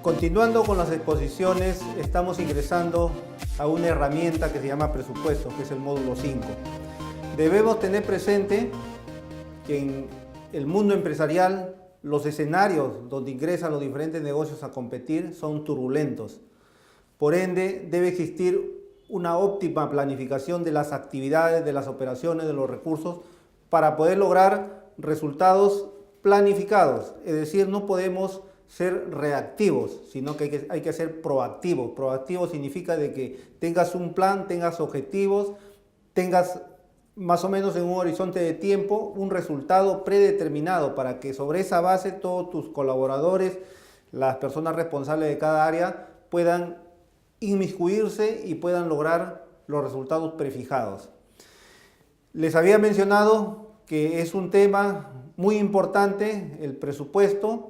Continuando con las exposiciones, estamos ingresando a una herramienta que se llama presupuesto, que es el módulo 5. Debemos tener presente que en el mundo empresarial los escenarios donde ingresan los diferentes negocios a competir son turbulentos. Por ende, debe existir una óptima planificación de las actividades, de las operaciones, de los recursos para poder lograr resultados planificados. Es decir, no podemos ser reactivos, sino que hay que ser proactivos. Proactivo significa de que tengas un plan, tengas objetivos, tengas más o menos en un horizonte de tiempo un resultado predeterminado para que sobre esa base todos tus colaboradores, las personas responsables de cada área puedan inmiscuirse y puedan lograr los resultados prefijados. Les había mencionado que es un tema muy importante, el presupuesto,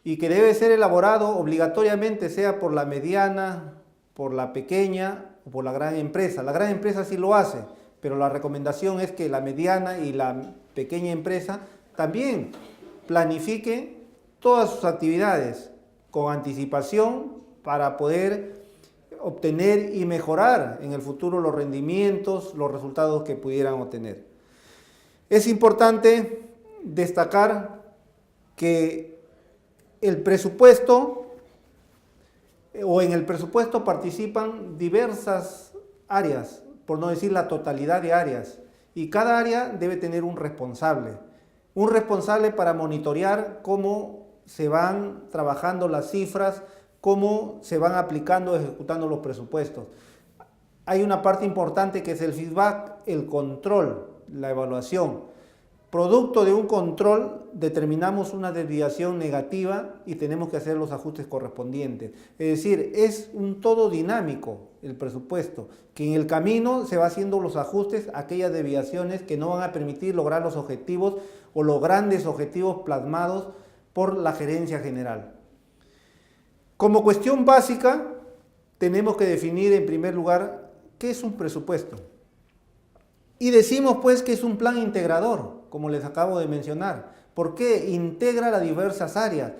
y que debe ser elaborado obligatoriamente, sea por la mediana, por la pequeña o por la gran empresa. La gran empresa sí lo hace, pero la recomendación es que la mediana y la pequeña empresa también planifique todas sus actividades con anticipación para poder obtener y mejorar en el futuro los rendimientos, los resultados que pudieran obtener. Es importante destacar que el presupuesto o en el presupuesto participan diversas áreas, por no decir la totalidad de áreas, y cada área debe tener un responsable para monitorear cómo se van trabajando las cifras, cómo se van aplicando, ejecutando los presupuestos. Hay una parte importante que es el feedback, el control, la evaluación. Producto de un control determinamos una desviación negativa y tenemos que hacer los ajustes correspondientes. Es decir, es un todo dinámico el presupuesto, que en el camino se va haciendo los ajustes a aquellas desviaciones que no van a permitir lograr los objetivos o los grandes objetivos plasmados por la gerencia general. Como cuestión básica, tenemos que definir en primer lugar qué es un presupuesto. Y decimos pues que es un plan integrador, como les acabo de mencionar. ¿Por qué? Integra las diversas áreas.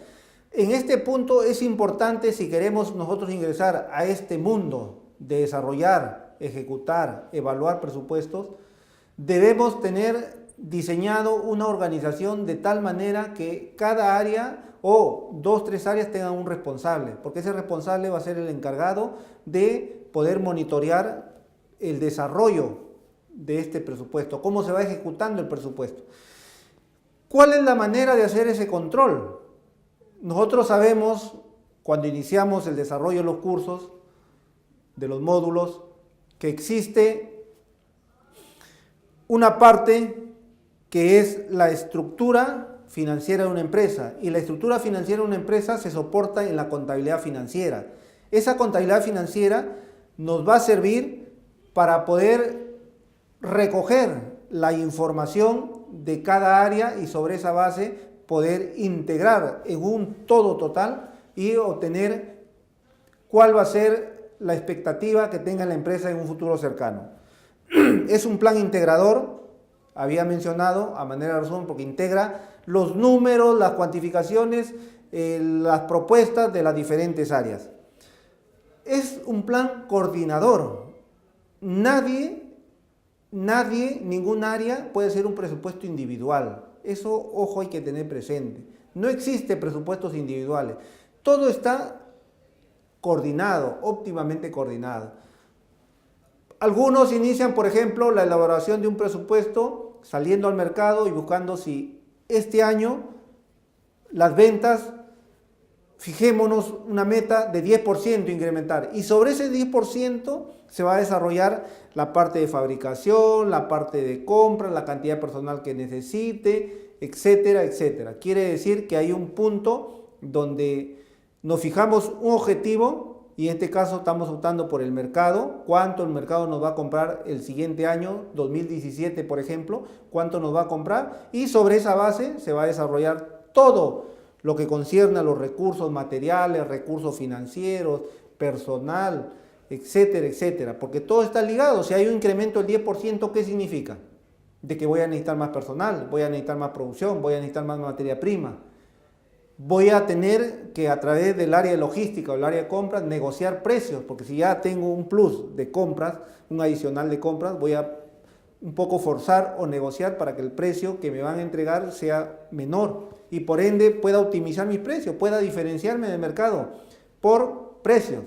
En este punto es importante, si queremos nosotros ingresar a este mundo de desarrollar, ejecutar, evaluar presupuestos, debemos tener diseñado una organización de tal manera que cada área o 2 o 3 áreas tengan un responsable, porque ese responsable va a ser el encargado de poder monitorear el desarrollo de este presupuesto, cómo se va ejecutando el presupuesto. ¿Cuál es la manera de hacer ese control? Nosotros sabemos, cuando iniciamos el desarrollo de los cursos, de los módulos, que existe una parte que es la estructura financiera de una empresa, y la estructura financiera de una empresa se soporta en la contabilidad financiera. Esa contabilidad financiera nos va a servir para poder recoger la información de cada área y sobre esa base poder integrar en un todo total y obtener cuál va a ser la expectativa que tenga la empresa en un futuro cercano. Es un plan integrador, había mencionado a manera de resumen, porque integra los números, las cuantificaciones, las propuestas de las diferentes áreas. Es un plan coordinador. Ningún área puede ser un presupuesto individual. Eso, ojo, hay que tener presente. No existe presupuestos individuales. Todo está coordinado, óptimamente coordinado. Algunos inician, por ejemplo, la elaboración de un presupuesto saliendo al mercado y buscando si este año las ventas, fijémonos una meta de 10% incrementar, y sobre ese 10% se va a desarrollar la parte de fabricación, la parte de compra, la cantidad de personal que necesite, etcétera, etcétera. Quiere decir que hay un punto donde nos fijamos un objetivo, y en este caso estamos optando por el mercado, cuánto el mercado nos va a comprar el siguiente año, 2017 por ejemplo, cuánto nos va a comprar, y sobre esa base se va a desarrollar todo lo que concierne a los recursos materiales, recursos financieros, personal, etcétera, etcétera, porque todo está ligado. Si hay un incremento del 10%, ¿qué significa? De que voy a necesitar más personal, voy a necesitar más producción, voy a necesitar más materia prima. voy a tener que a través del área de logística o el área de compras negociar precios, porque si ya tengo un plus de compras, un adicional de compras, voy a un poco forzar o negociar para que el precio que me van a entregar sea menor y por ende pueda optimizar mi precio, pueda diferenciarme del mercado por precios,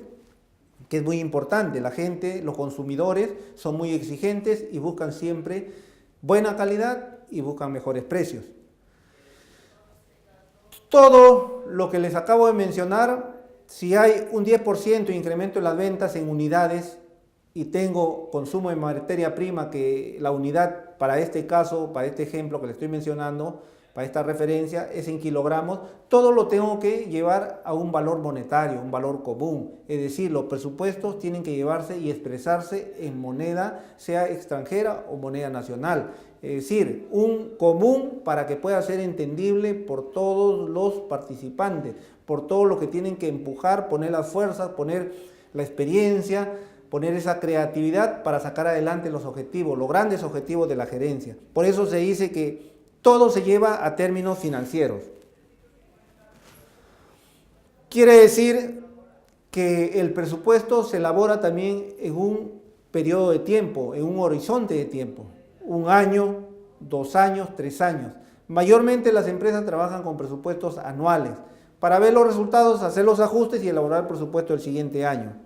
que es muy importante. La gente, los consumidores son muy exigentes y buscan siempre buena calidad y buscan mejores precios. Todo lo que les acabo de mencionar, si hay un 10% de incremento en las ventas en unidades y tengo consumo de materia prima que la unidad para este caso, para este ejemplo que le estoy mencionando, para esta referencia es en kilogramos, todo lo tengo que llevar a un valor monetario, un valor común. Es decir, los presupuestos tienen que llevarse y expresarse en moneda, sea extranjera o moneda nacional. Es decir, un común para que pueda ser entendible por todos los participantes, por todo lo que tienen que empujar, poner las fuerzas, poner la experiencia, poner esa creatividad para sacar adelante los objetivos, los grandes objetivos de la gerencia. Por eso se dice que todo se lleva a términos financieros. Quiere decir que el presupuesto se elabora también en un periodo de tiempo, en un horizonte de tiempo. 1 año, 2 años, 3 años. Mayormente las empresas trabajan con presupuestos anuales. Para ver los resultados, hacer los ajustes y elaborar el presupuesto del siguiente año.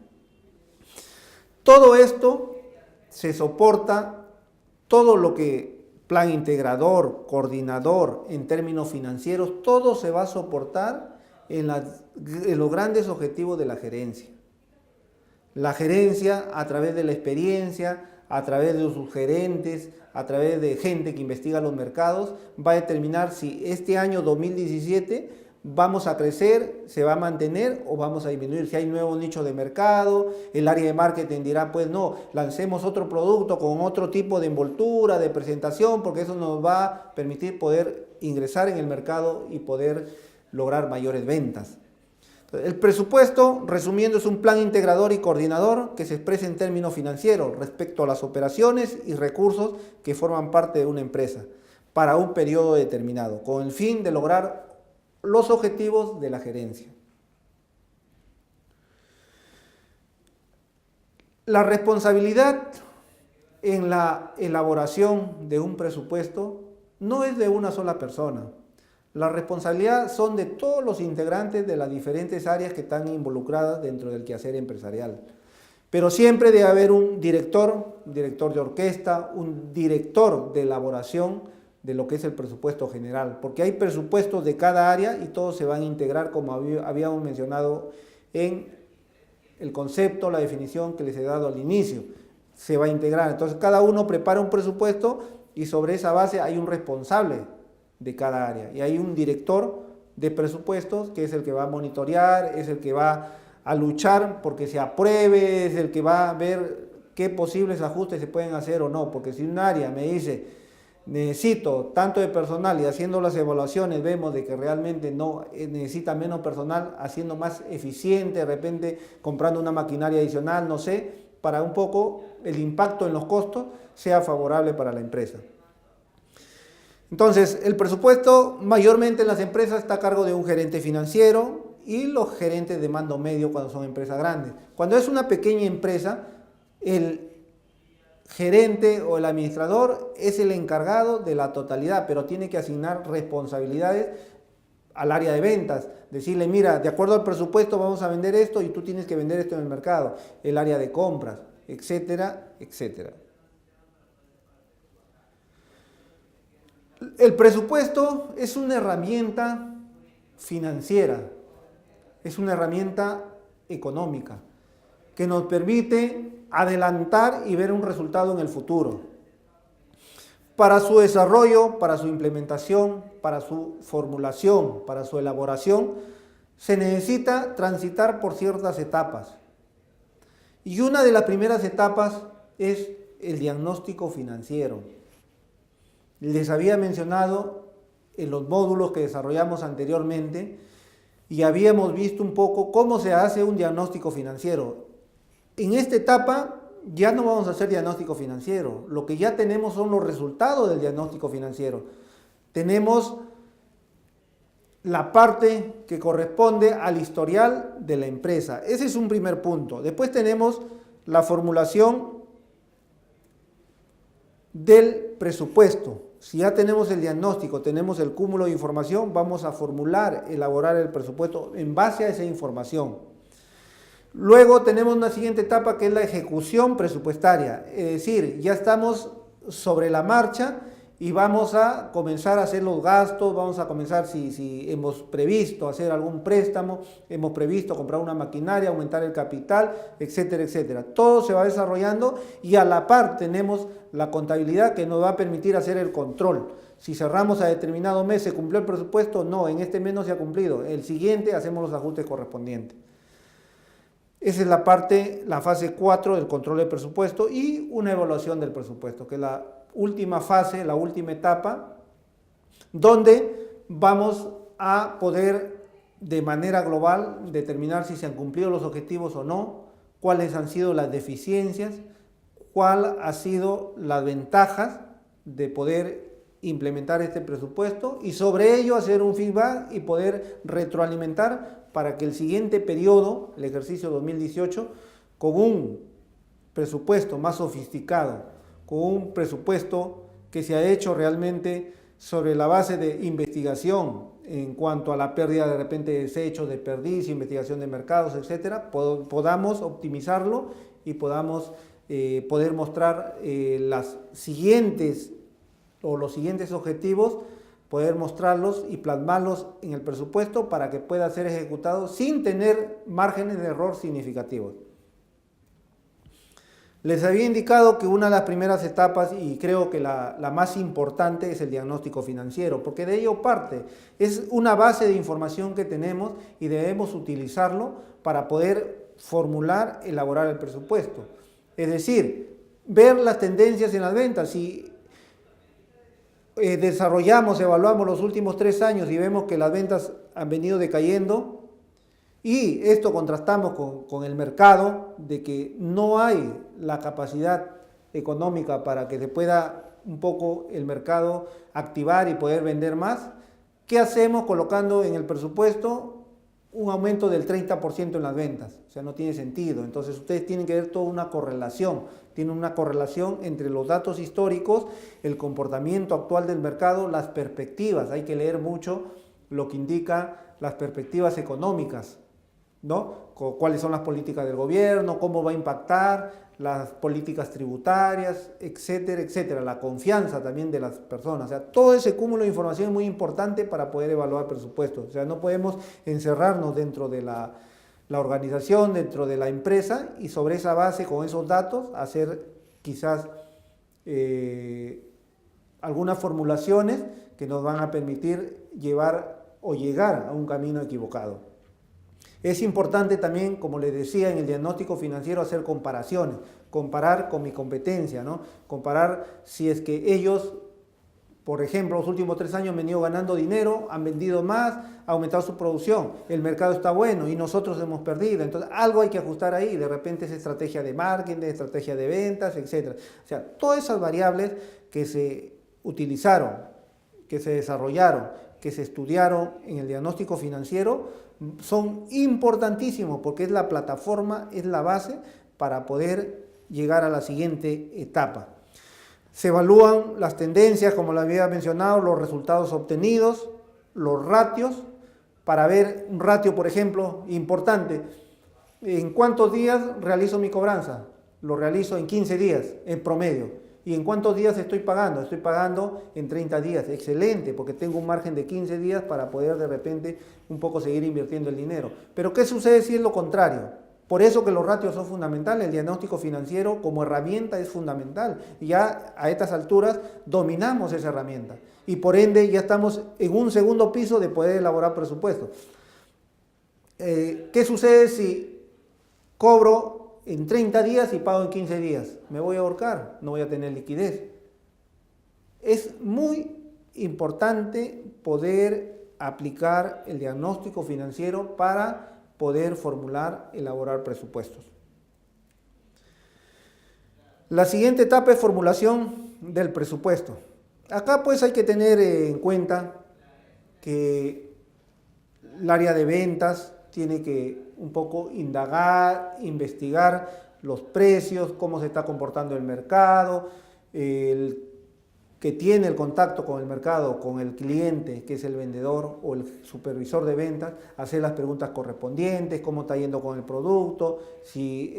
Todo esto se soporta, todo lo que plan integrador, coordinador, en términos financieros, todo se va a soportar en los grandes objetivos de la gerencia. La gerencia, a través de la experiencia, a través de sus gerentes, a través de gente que investiga los mercados, va a determinar si este año 2017 vamos a crecer, se va a mantener o vamos a disminuir. Si hay nuevos nichos de mercado, el área de marketing dirá, pues no, lancemos otro producto con otro tipo de envoltura, de presentación, porque eso nos va a permitir poder ingresar en el mercado y poder lograr mayores ventas. El presupuesto, resumiendo, es un plan integrador y coordinador que se expresa en términos financieros respecto a las operaciones y recursos que forman parte de una empresa para un periodo determinado, con el fin de lograr los objetivos de la gerencia. La responsabilidad en la elaboración de un presupuesto no es de una sola persona. La responsabilidad son de todos los integrantes de las diferentes áreas que están involucradas dentro del quehacer empresarial. Pero siempre debe haber un director de orquesta, un director de elaboración de lo que es el presupuesto general, porque hay presupuestos de cada área y todos se van a integrar, como habíamos mencionado en el concepto, la definición que les he dado al inicio, se va a integrar. Entonces cada uno prepara un presupuesto y sobre esa base hay un responsable de cada área y hay un director de presupuestos que es el que va a monitorear, es el que va a luchar porque se apruebe, es el que va a ver qué posibles ajustes se pueden hacer o no, porque si un área me dice necesito tanto de personal y haciendo las evaluaciones vemos de que realmente no necesita menos personal, haciendo más eficiente, de repente comprando una maquinaria adicional, no sé, para un poco el impacto en los costos sea favorable para la empresa. Entonces, el presupuesto mayormente en las empresas está a cargo de un gerente financiero y los gerentes de mando medio cuando son empresas grandes. Cuando es una pequeña empresa, el gerente o el administrador es el encargado de la totalidad, pero tiene que asignar responsabilidades al área de ventas. Decirle, mira, de acuerdo al presupuesto vamos a vender esto y tú tienes que vender esto en el mercado. El área de compras, etcétera, etcétera. El presupuesto es una herramienta financiera, es una herramienta económica que nos permite adelantar y ver un resultado en el futuro. Para su desarrollo, para su implementación, para su formulación, para su elaboración, se necesita transitar por ciertas etapas. Y una de las primeras etapas es el diagnóstico financiero. Les había mencionado en los módulos que desarrollamos anteriormente y habíamos visto un poco cómo se hace un diagnóstico financiero. En esta etapa ya no vamos a hacer diagnóstico financiero, lo que ya tenemos son los resultados del diagnóstico financiero. Tenemos la parte que corresponde al historial de la empresa. Ese es un primer punto. Después tenemos la formulación del presupuesto. Si ya tenemos el diagnóstico, tenemos el cúmulo de información, vamos a formular, elaborar el presupuesto en base a esa información. Luego tenemos una siguiente etapa que es la ejecución presupuestaria, es decir, ya estamos sobre la marcha y vamos a comenzar a hacer los gastos, vamos a comenzar si hemos previsto hacer algún préstamo, hemos previsto comprar una maquinaria, aumentar el capital, etcétera, etcétera. Todo se va desarrollando y a la par tenemos la contabilidad que nos va a permitir hacer el control. Si cerramos a determinado mes, ¿se cumplió el presupuesto? No, en este mes no se ha cumplido. El siguiente hacemos los ajustes correspondientes. Esa es la parte, la fase 4 del control del presupuesto y una evaluación del presupuesto, que es la última fase, la última etapa, donde vamos a poder de manera global determinar si se han cumplido los objetivos o no, cuáles han sido las deficiencias, cuál ha sido las ventajas de poder implementar este presupuesto y sobre ello hacer un feedback y poder retroalimentar para que el siguiente periodo, el ejercicio 2018, con un presupuesto más sofisticado, con un presupuesto que se ha hecho realmente sobre la base de investigación en cuanto a la pérdida de repente de desechos, de perdiz, investigación de mercados, etcétera, podamos optimizarlo y podamos poder mostrar las siguientes o los siguientes objetivos, poder mostrarlos y plasmarlos en el presupuesto para que pueda ser ejecutado sin tener márgenes de error significativos. Les había indicado que una de las primeras etapas, y creo que la más importante, es el diagnóstico financiero, porque de ello parte. Es una base de información que tenemos y debemos utilizarlo para poder formular, elaborar el presupuesto. Es decir, ver las tendencias en las ventas. Si desarrollamos, evaluamos los últimos 3 años y vemos que las ventas han venido decayendo, y esto contrastamos con el mercado, de que no hay la capacidad económica para que se pueda un poco el mercado activar y poder vender más, ¿qué hacemos colocando en el presupuesto un aumento del 30% en las ventas? O sea, no tiene sentido. Entonces ustedes tienen que ver toda una correlación, tienen una correlación entre los datos históricos, el comportamiento actual del mercado, las perspectivas. Hay que leer mucho lo que indica las perspectivas económicas, ¿no? Cuáles son las políticas del gobierno, cómo va a impactar las políticas tributarias, etcétera, etcétera. La confianza también de las personas. O sea, todo ese cúmulo de información es muy importante para poder evaluar presupuestos. O sea, no podemos encerrarnos dentro de la organización, dentro de la empresa, y sobre esa base, con esos datos, hacer quizás algunas formulaciones que nos van a permitir llevar o llegar a un camino equivocado. Es importante también, como les decía, en el diagnóstico financiero hacer comparaciones, comparar con mi competencia, ¿no? Comparar si es que ellos, por ejemplo, los últimos 3 años han venido ganando dinero, han vendido más, ha aumentado su producción, el mercado está bueno y nosotros hemos perdido. Entonces, algo hay que ajustar ahí. De repente es estrategia de marketing, estrategia de ventas, etc. O sea, todas esas variables que se utilizaron, que se desarrollaron, que se estudiaron en el diagnóstico financiero, son importantísimos porque es la plataforma, es la base para poder llegar a la siguiente etapa. Se evalúan las tendencias, como lo había mencionado, los resultados obtenidos, los ratios, para ver un ratio, por ejemplo, importante. ¿En cuántos días realizo mi cobranza? Lo realizo en 15 días, en promedio. ¿Y en cuántos días estoy pagando? Estoy pagando en 30 días. Excelente, porque tengo un margen de 15 días para poder de repente un poco seguir invirtiendo el dinero. Pero ¿qué sucede si es lo contrario? Por eso que los ratios son fundamentales. El diagnóstico financiero como herramienta es fundamental. Y ya a estas alturas dominamos esa herramienta. Y por ende ya estamos en un segundo piso de poder elaborar presupuestos. ¿Qué sucede si cobro en 30 días y pago en 15 días? Me voy a ahorcar, no voy a tener liquidez. Es muy importante poder aplicar el diagnóstico financiero para poder formular, elaborar presupuestos. La siguiente etapa es formulación del presupuesto. Acá pues hay que tener en cuenta que el área de ventas tiene que un poco indagar, investigar los precios, cómo se está comportando el mercado, el que tiene el contacto con el mercado, con el cliente, que es el vendedor o el supervisor de ventas, hacer las preguntas correspondientes, cómo está yendo con el producto, si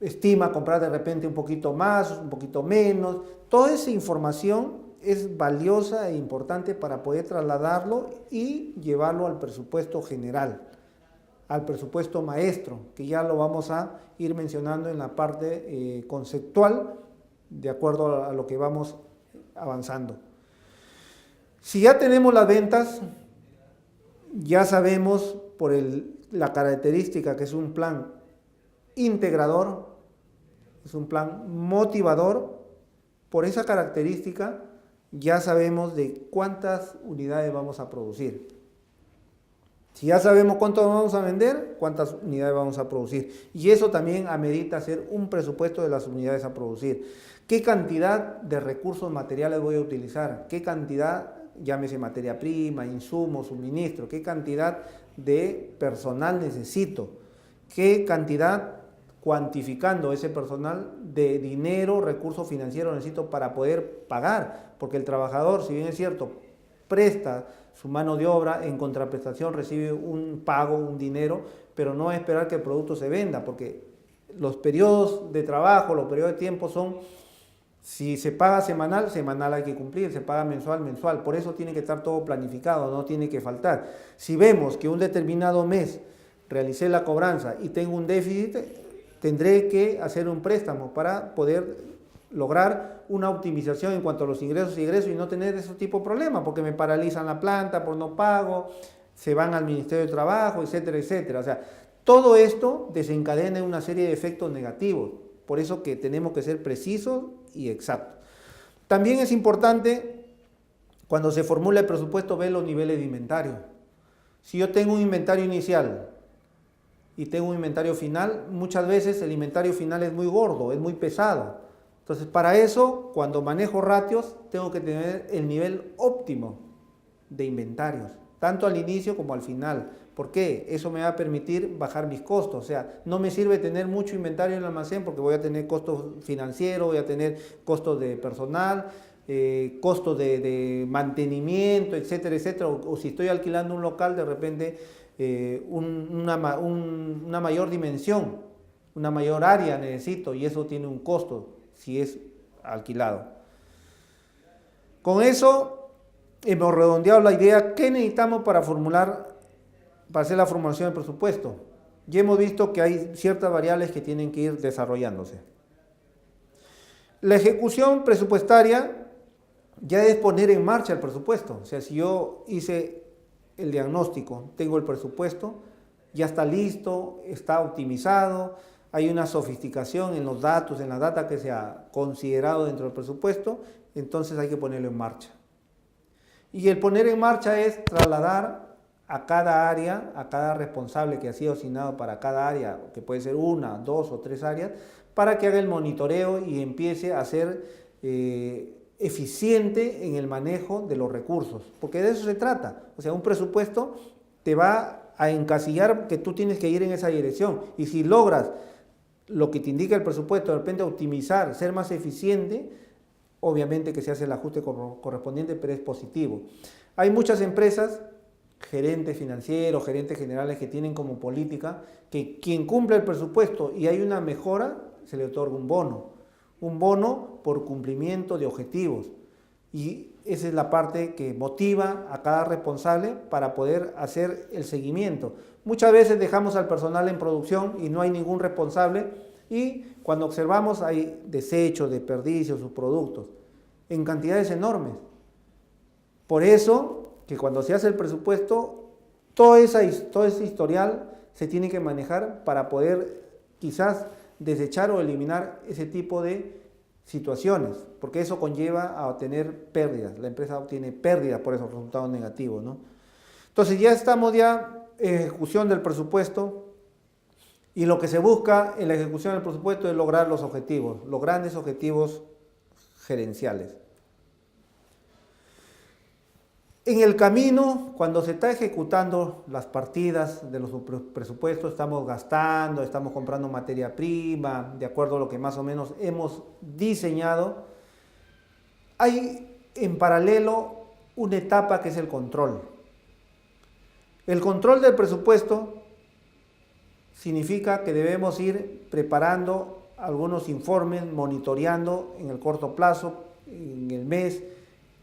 estima comprar de repente un poquito más, un poquito menos. Toda esa información es valiosa e importante para poder trasladarlo y llevarlo al presupuesto general, al presupuesto maestro, que ya lo vamos a ir mencionando en la parte conceptual, de acuerdo a lo que vamos avanzando. Si ya tenemos las ventas, ya sabemos por la característica que es un plan integrador, es un plan motivador. Por esa característica ya sabemos de cuántas unidades vamos a producir. Si ya sabemos cuánto vamos a vender, cuántas unidades vamos a producir. Y eso también amerita hacer un presupuesto de las unidades a producir. ¿Qué cantidad de recursos materiales voy a utilizar? ¿Qué cantidad, llámese materia prima, insumos, suministro? ¿Qué cantidad de personal necesito? ¿Qué cantidad, cuantificando ese personal, de dinero, recursos financieros necesito para poder pagar? Porque el trabajador, si bien es cierto, presta su mano de obra, en contraprestación recibe un pago, un dinero, pero no va a esperar que el producto se venda, porque los periodos de trabajo, los periodos de tiempo son, si se paga semanal, semanal hay que cumplir, se paga mensual, mensual. Por eso tiene que estar todo planificado, no tiene que faltar. Si vemos que un determinado mes realicé la cobranza y tengo un déficit, tendré que hacer un préstamo para poder lograr una optimización en cuanto a los ingresos y egresos y no tener ese tipo de problemas, porque me paralizan la planta por no pago, se van al Ministerio de Trabajo, etcétera, etcétera. O sea, todo esto desencadena una serie de efectos negativos. Por eso que tenemos que ser precisos y exactos. También es importante, cuando se formula el presupuesto, ver los niveles de inventario. Si yo tengo un inventario inicial y tengo un inventario final, muchas veces el inventario final es muy gordo, es muy pesado. Entonces, para eso, cuando manejo ratios, tengo que tener el nivel óptimo de inventarios, tanto al inicio como al final. ¿Por qué? Eso me va a permitir bajar mis costos. O sea, no me sirve tener mucho inventario en el almacén porque voy a tener costos financieros, voy a tener costos de personal, costos de mantenimiento, etcétera, etcétera. O si estoy alquilando un local, de repente una mayor dimensión, una mayor área necesito y eso tiene un costo si es alquilado. Con eso hemos redondeado la idea. ¿Qué necesitamos para hacer la formulación del presupuesto? Ya hemos visto que hay ciertas variables que tienen que ir desarrollándose. La ejecución presupuestaria ya es poner en marcha el presupuesto. O sea, si yo hice el diagnóstico, tengo el presupuesto, ya está listo, está optimizado, hay una sofisticación en los datos, en la data que se ha considerado dentro del presupuesto, entonces hay que ponerlo en marcha. Y el poner en marcha es trasladar a cada área, a cada responsable que ha sido asignado para cada área, que puede ser 1, 2 o 3 áreas, para que haga el monitoreo y empiece a ser eficiente en el manejo de los recursos, porque de eso se trata. O sea, un presupuesto te va a encasillar que tú tienes que ir en esa dirección, y si logras lo que te indica el presupuesto, de repente optimizar, ser más eficiente, obviamente que se hace el ajuste correspondiente, pero es positivo. Hay muchas empresas, gerentes financieros, gerentes generales, que tienen como política que quien cumple el presupuesto y hay una mejora, se le otorga un bono por cumplimiento de objetivos. Y esa es la parte que motiva a cada responsable para poder hacer el seguimiento. Muchas veces dejamos al personal en producción y no hay ningún responsable, y cuando observamos hay desechos, desperdicios, subproductos, en cantidades enormes. Por eso que cuando se hace el presupuesto, todo ese historial se tiene que manejar para poder quizás desechar o eliminar ese tipo de situaciones, porque eso conlleva a obtener pérdidas. La empresa obtiene pérdidas por esos resultados negativos, ¿no? Entonces ya estamos en ejecución del presupuesto, y lo que se busca en la ejecución del presupuesto es lograr los objetivos, los grandes objetivos gerenciales. En el camino, cuando se está ejecutando las partidas de los presupuestos, estamos gastando, estamos comprando materia prima, de acuerdo a lo que más o menos hemos diseñado, hay en paralelo una etapa que es el control. El control del presupuesto significa que debemos ir preparando algunos informes, monitoreando en el corto plazo, en el mes,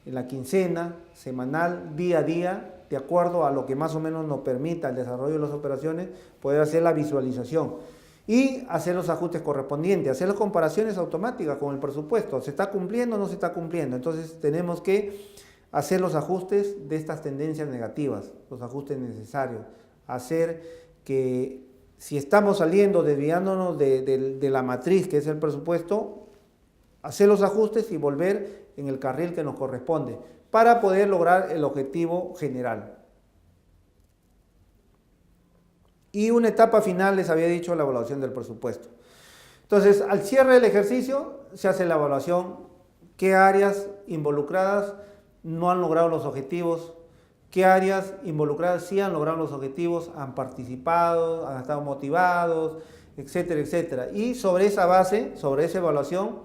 en la quincena, semanal, día a día, de acuerdo a lo que más o menos nos permita el desarrollo de las operaciones, poder hacer la visualización y hacer los ajustes correspondientes, hacer las comparaciones automáticas con el presupuesto. ¿Se está cumpliendo o no se está cumpliendo? Entonces tenemos que hacer los ajustes de estas tendencias negativas, los ajustes necesarios, hacer que si estamos saliendo, desviándonos de la matriz que es el presupuesto, hacer los ajustes y volver en el carril que nos corresponde para poder lograr el objetivo general. Y una etapa final, les había dicho, la evaluación del presupuesto. Entonces, al cierre del ejercicio se hace la evaluación, qué áreas involucradas no han logrado los objetivos, qué áreas involucradas sí han logrado los objetivos, han participado, han estado motivados, etcétera, etcétera. Y sobre esa base, sobre esa evaluación,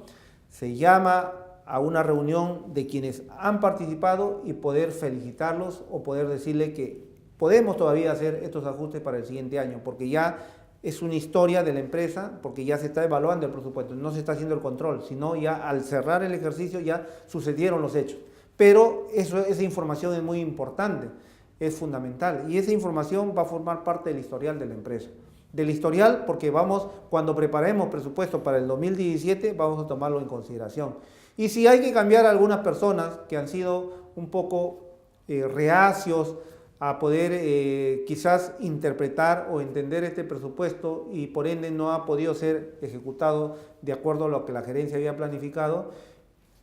se llama a una reunión de quienes han participado y poder felicitarlos o poder decirle que podemos todavía hacer estos ajustes para el siguiente año, porque ya es una historia de la empresa, porque ya se está evaluando el presupuesto, no se está haciendo el control, sino ya al cerrar el ejercicio ya sucedieron los hechos. Pero esa información es muy importante, es fundamental, y esa información va a formar parte del historial de la empresa. Del historial, porque cuando preparemos presupuesto para el 2017, vamos a tomarlo en consideración. Y si hay que cambiar a algunas personas que han sido un poco reacios a poder quizás interpretar o entender este presupuesto y por ende no ha podido ser ejecutado de acuerdo a lo que la gerencia había planificado,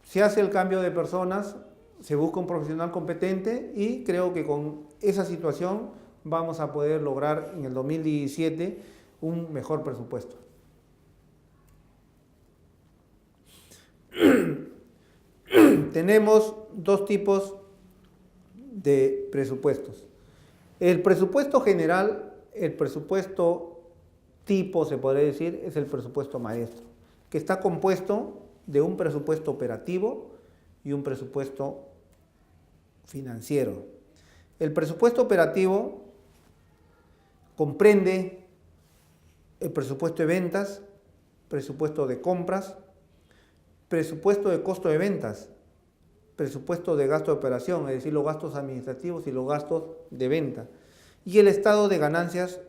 se hace el cambio de personas, se busca un profesional competente y creo que con esa situación vamos a poder lograr en el 2017 un mejor presupuesto. Tenemos dos tipos de presupuestos. El presupuesto general, el presupuesto tipo, se podría decir, es el presupuesto maestro, que está compuesto de un presupuesto operativo y un presupuesto financiero. El presupuesto operativo comprende el presupuesto de ventas, presupuesto de compras, presupuesto de costo de ventas, presupuesto de gasto de operación, es decir, los gastos administrativos y los gastos de venta, y el estado de ganancias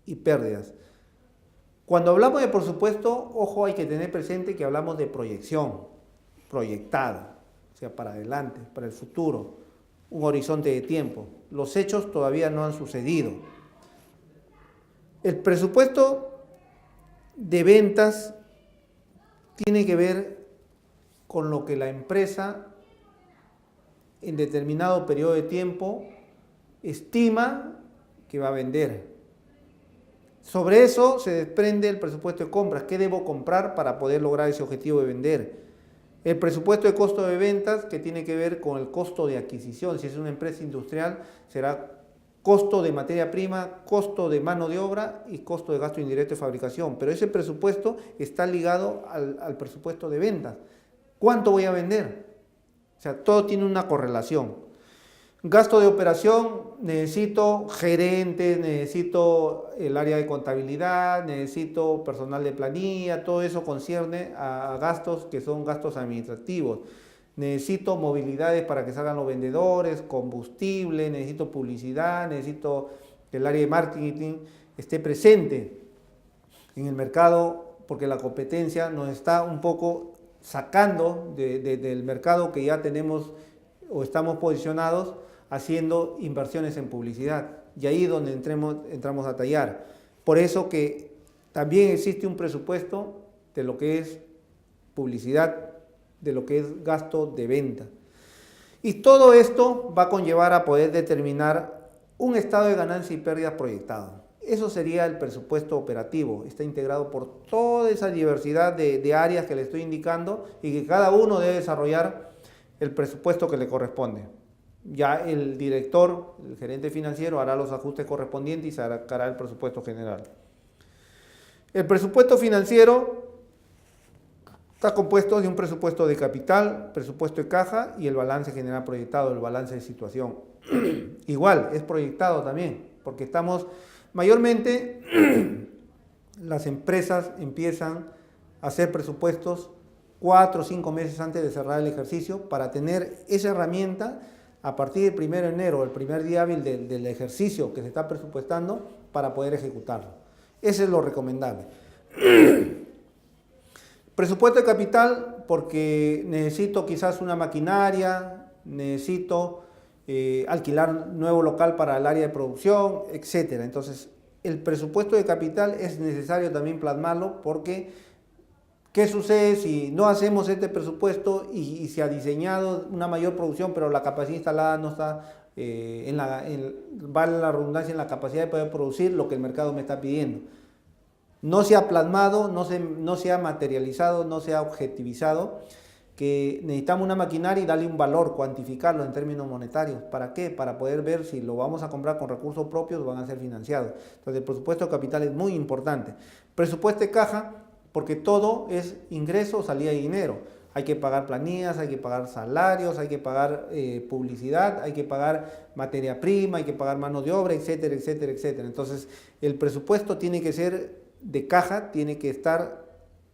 y pérdidas. Cuando hablamos de presupuesto, ojo, hay que tener presente que hablamos de proyección, proyectada, o sea, para adelante, para el futuro, un horizonte de tiempo. Los hechos todavía no han sucedido. El presupuesto de ventas tiene que ver con lo que la empresa en determinado periodo de tiempo estima que va a vender. Sobre eso se desprende el presupuesto de compras. ¿Qué debo comprar para poder lograr ese objetivo de vender? El presupuesto de costo de ventas, que tiene que ver con el costo de adquisición. Si es una empresa industrial, será costo de materia prima, costo de mano de obra y costo de gasto indirecto de fabricación. Pero ese presupuesto está ligado al presupuesto de ventas. ¿Cuánto voy a vender? O sea, todo tiene una correlación. Gasto de operación, necesito gerentes, necesito el área de contabilidad, necesito personal de planilla, todo eso concierne a gastos que son gastos administrativos. Necesito movilidades para que salgan los vendedores, combustible, necesito publicidad, necesito que el área de marketing esté presente en el mercado, porque la competencia nos está un poco sacando del mercado que ya tenemos o estamos posicionados, haciendo inversiones en publicidad, y ahí es donde entramos a tallar. Por eso que también existe un presupuesto de lo que es publicidad, de lo que es gasto de venta. Y todo esto va a conllevar a poder determinar un estado de ganancia y pérdidas proyectado. Eso sería el presupuesto operativo, está integrado por toda esa diversidad de áreas que le estoy indicando y que cada uno debe desarrollar el presupuesto que le corresponde. Ya el director, el gerente financiero, hará los ajustes correspondientes y sacará el presupuesto general. El presupuesto financiero está compuesto de un presupuesto de capital, presupuesto de caja y el balance general proyectado, el balance de situación. Igual, es proyectado también, porque estamos, mayormente, las empresas empiezan a hacer presupuestos 4 o 5 meses antes de cerrar el ejercicio para tener esa herramienta a partir del 1 de enero, el primer día hábil del ejercicio que se está presupuestando, para poder ejecutarlo. Ese es lo recomendable. Presupuesto de capital, porque necesito quizás una maquinaria, necesito alquilar nuevo local para el área de producción, etc. Entonces, el presupuesto de capital es necesario también plasmarlo, porque ¿qué sucede si no hacemos este presupuesto y se ha diseñado una mayor producción, pero la capacidad instalada no está, vale la redundancia, en la capacidad de poder producir lo que el mercado me está pidiendo? No se ha plasmado, no se ha materializado, no se ha objetivizado que necesitamos una maquinaria y darle un valor, cuantificarlo en términos monetarios. ¿Para qué? Para poder ver si lo vamos a comprar con recursos propios o van a ser financiados. Entonces el presupuesto de capital es muy importante. Presupuesto de caja, porque todo es ingreso o salida de dinero. Hay que pagar planillas, hay que pagar salarios, hay que pagar publicidad, hay que pagar materia prima, hay que pagar mano de obra, etcétera, etcétera, etcétera. Entonces el presupuesto tiene que ser de caja, tiene que estar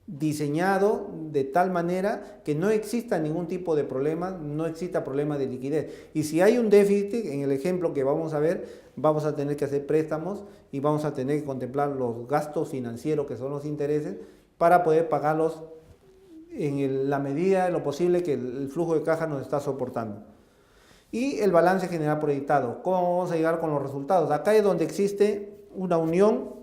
diseñado de tal manera que no exista ningún tipo de problema, no exista problema de liquidez. Y si hay un déficit, en el ejemplo que vamos a ver, vamos a tener que hacer préstamos y vamos a tener que contemplar los gastos financieros, que son los intereses, para poder pagarlos en la medida de lo posible que el flujo de caja nos está soportando. Y el balance general proyectado. ¿Cómo vamos a llegar con los resultados? Acá es donde existe una unión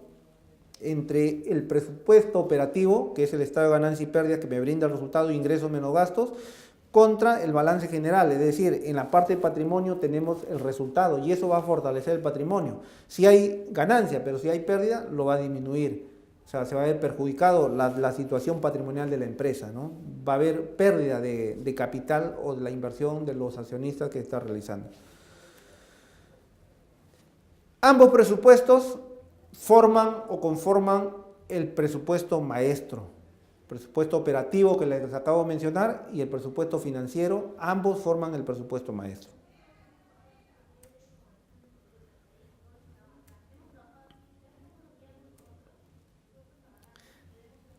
entre el presupuesto operativo, que es el estado de ganancias y pérdidas que me brinda el resultado, ingresos menos gastos, contra el balance general. Es decir, en la parte de patrimonio tenemos el resultado y eso va a fortalecer el patrimonio. Si hay ganancia, pero si hay pérdida, lo va a disminuir. O sea, se va a ver perjudicado la situación patrimonial de la empresa, ¿no? Va a haber pérdida de capital o de la inversión de los accionistas que está realizando. Ambos presupuestos forman o conforman el presupuesto maestro. Presupuesto operativo que les acabo de mencionar y el presupuesto financiero, ambos forman el presupuesto maestro.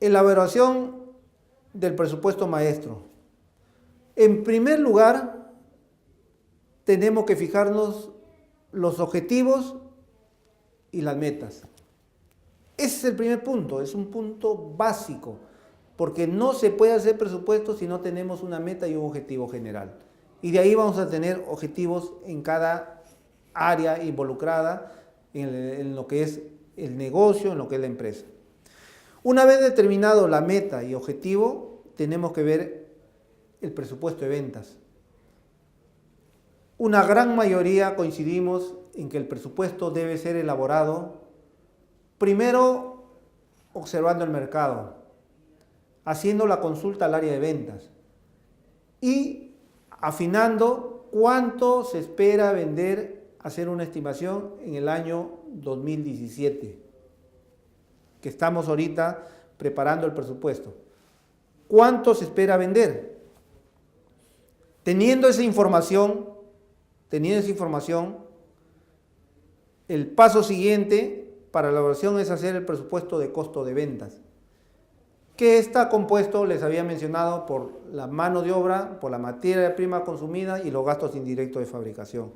Elaboración del presupuesto maestro. En primer lugar, tenemos que fijarnos los objetivos y las metas. Ese es el primer punto, es un punto básico, porque no se puede hacer presupuesto si no tenemos una meta y un objetivo general. Y de ahí vamos a tener objetivos en cada área involucrada en lo que es el negocio, en lo que es la empresa. Una vez determinado la meta y objetivo, tenemos que ver el presupuesto de ventas. Una gran mayoría coincidimos en que el presupuesto debe ser elaborado primero observando el mercado, haciendo la consulta al área de ventas y afinando cuánto se espera vender, hacer una estimación en el año 2017, que estamos ahorita preparando el presupuesto. ¿Cuánto se espera vender? Teniendo esa información, el paso siguiente para la elaboración es hacer el presupuesto de costo de ventas, que está compuesto, les había mencionado, por la mano de obra, por la materia prima consumida y los gastos indirectos de fabricación.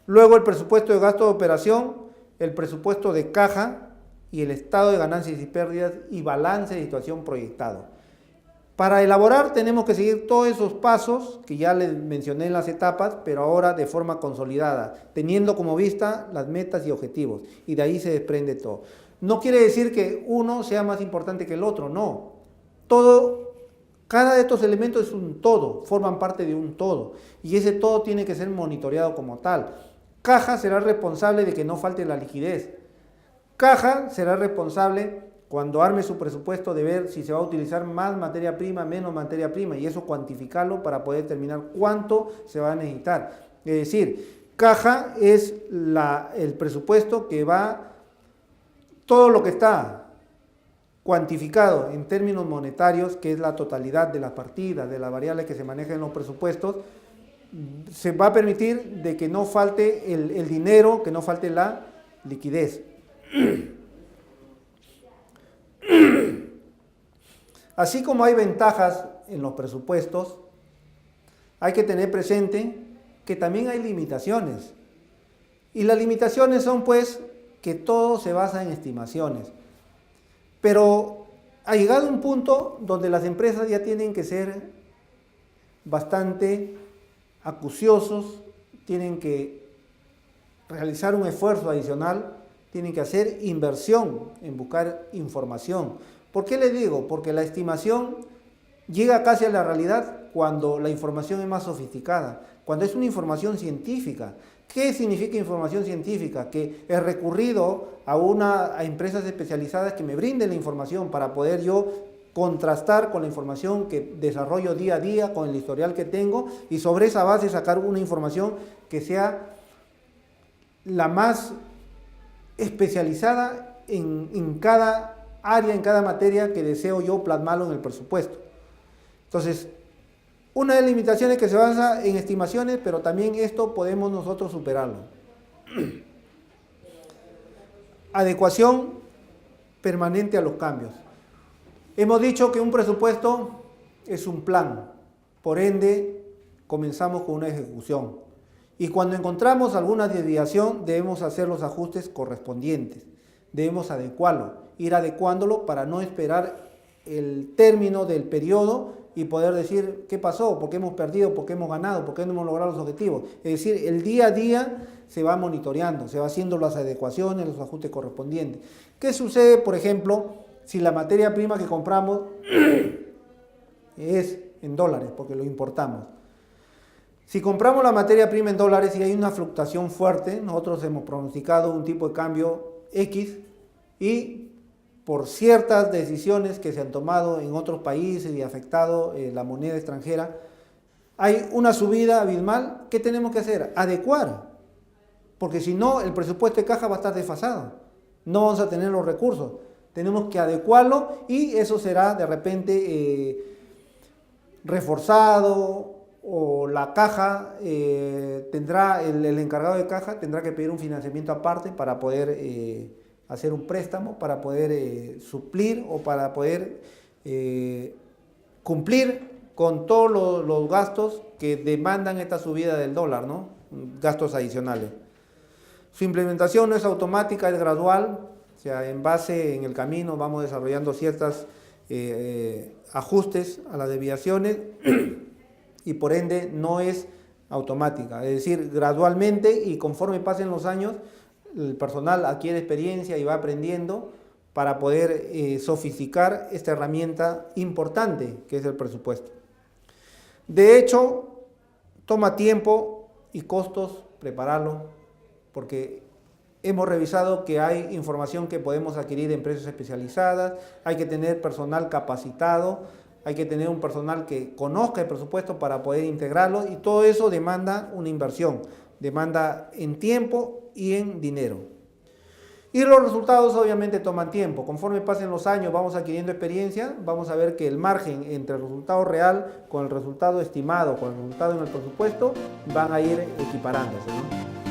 Luego el presupuesto de gasto de operación, el presupuesto de caja y el estado de ganancias y pérdidas y balance de situación proyectado. Para elaborar tenemos que seguir todos esos pasos que ya les mencioné en las etapas, pero ahora de forma consolidada, teniendo como vista las metas y objetivos, y de ahí se desprende todo. No quiere decir que uno sea más importante que el otro, no. Cada de estos elementos es un todo, forman parte de un todo, y ese todo tiene que ser monitoreado como tal. Caja será responsable de que no falte la liquidez. Caja será responsable cuando arme su presupuesto de ver si se va a utilizar más materia prima, menos materia prima, y eso cuantificarlo para poder determinar cuánto se va a necesitar. Es decir, caja es el presupuesto que va, todo lo que está cuantificado en términos monetarios, que es la totalidad de las partidas, de las variables que se manejan en los presupuestos, se va a permitir de que no falte el dinero, que no falte la liquidez. Así como hay ventajas en los presupuestos, hay que tener presente que también hay limitaciones. Y las limitaciones son pues que todo se basa en estimaciones. Pero ha llegado un punto donde las empresas ya tienen que ser bastante acuciosos, tienen que realizar un esfuerzo adicional, tienen que hacer inversión en buscar información. ¿Por qué les digo? Porque la estimación llega casi a la realidad cuando la información es más sofisticada, cuando es una información científica. ¿Qué significa información científica? Que he recurrido a empresas especializadas que me brinden la información para poder yo contrastar con la información que desarrollo día a día, con el historial que tengo, y sobre esa base sacar una información que sea la más especializada en cada área, en cada materia que deseo yo plasmarlo en el presupuesto. Entonces, una de las limitaciones que se basa en estimaciones, pero también esto podemos nosotros superarlo. Adecuación permanente a los cambios. Hemos dicho que un presupuesto es un plan, por ende comenzamos con una ejecución. Y cuando encontramos alguna desviación debemos hacer los ajustes correspondientes, debemos adecuarlo, ir adecuándolo para no esperar el término del periodo y poder decir qué pasó, por qué hemos perdido, por qué hemos ganado, por qué no hemos logrado los objetivos. Es decir, el día a día se va monitoreando, se va haciendo las adecuaciones, los ajustes correspondientes. ¿Qué sucede, por ejemplo, si la materia prima que compramos es en dólares, porque lo importamos? Si compramos la materia prima en dólares y hay una fluctuación fuerte, nosotros hemos pronosticado un tipo de cambio X y por ciertas decisiones que se han tomado en otros países y afectado la moneda extranjera, hay una subida abismal. ¿Qué tenemos que hacer? Adecuar, porque si no el presupuesto de caja va a estar desfasado, no vamos a tener los recursos, tenemos que adecuarlo y eso será de repente reforzado, o la caja tendrá, el encargado de caja tendrá que pedir un financiamiento aparte para poder hacer un préstamo, para poder suplir o para poder cumplir con todos los gastos que demandan esta subida del dólar, ¿no? Gastos adicionales. Su implementación no es automática, es gradual, o sea, en base en el camino vamos desarrollando ciertos ajustes a las desviaciones y por ende no es automática, es decir, gradualmente y conforme pasen los años, el personal adquiere experiencia y va aprendiendo para poder sofisticar esta herramienta importante que es el presupuesto. De hecho, toma tiempo y costos prepararlo, porque hemos revisado que hay información que podemos adquirir de empresas especializadas, hay que tener personal capacitado, hay que tener un personal que conozca el presupuesto para poder integrarlo y todo eso demanda una inversión, demanda en tiempo y en dinero. Y los resultados obviamente toman tiempo. Conforme pasen los años vamos adquiriendo experiencia, vamos a ver que el margen entre el resultado real con el resultado estimado, con el resultado en el presupuesto, van a ir equiparándose, ¿no?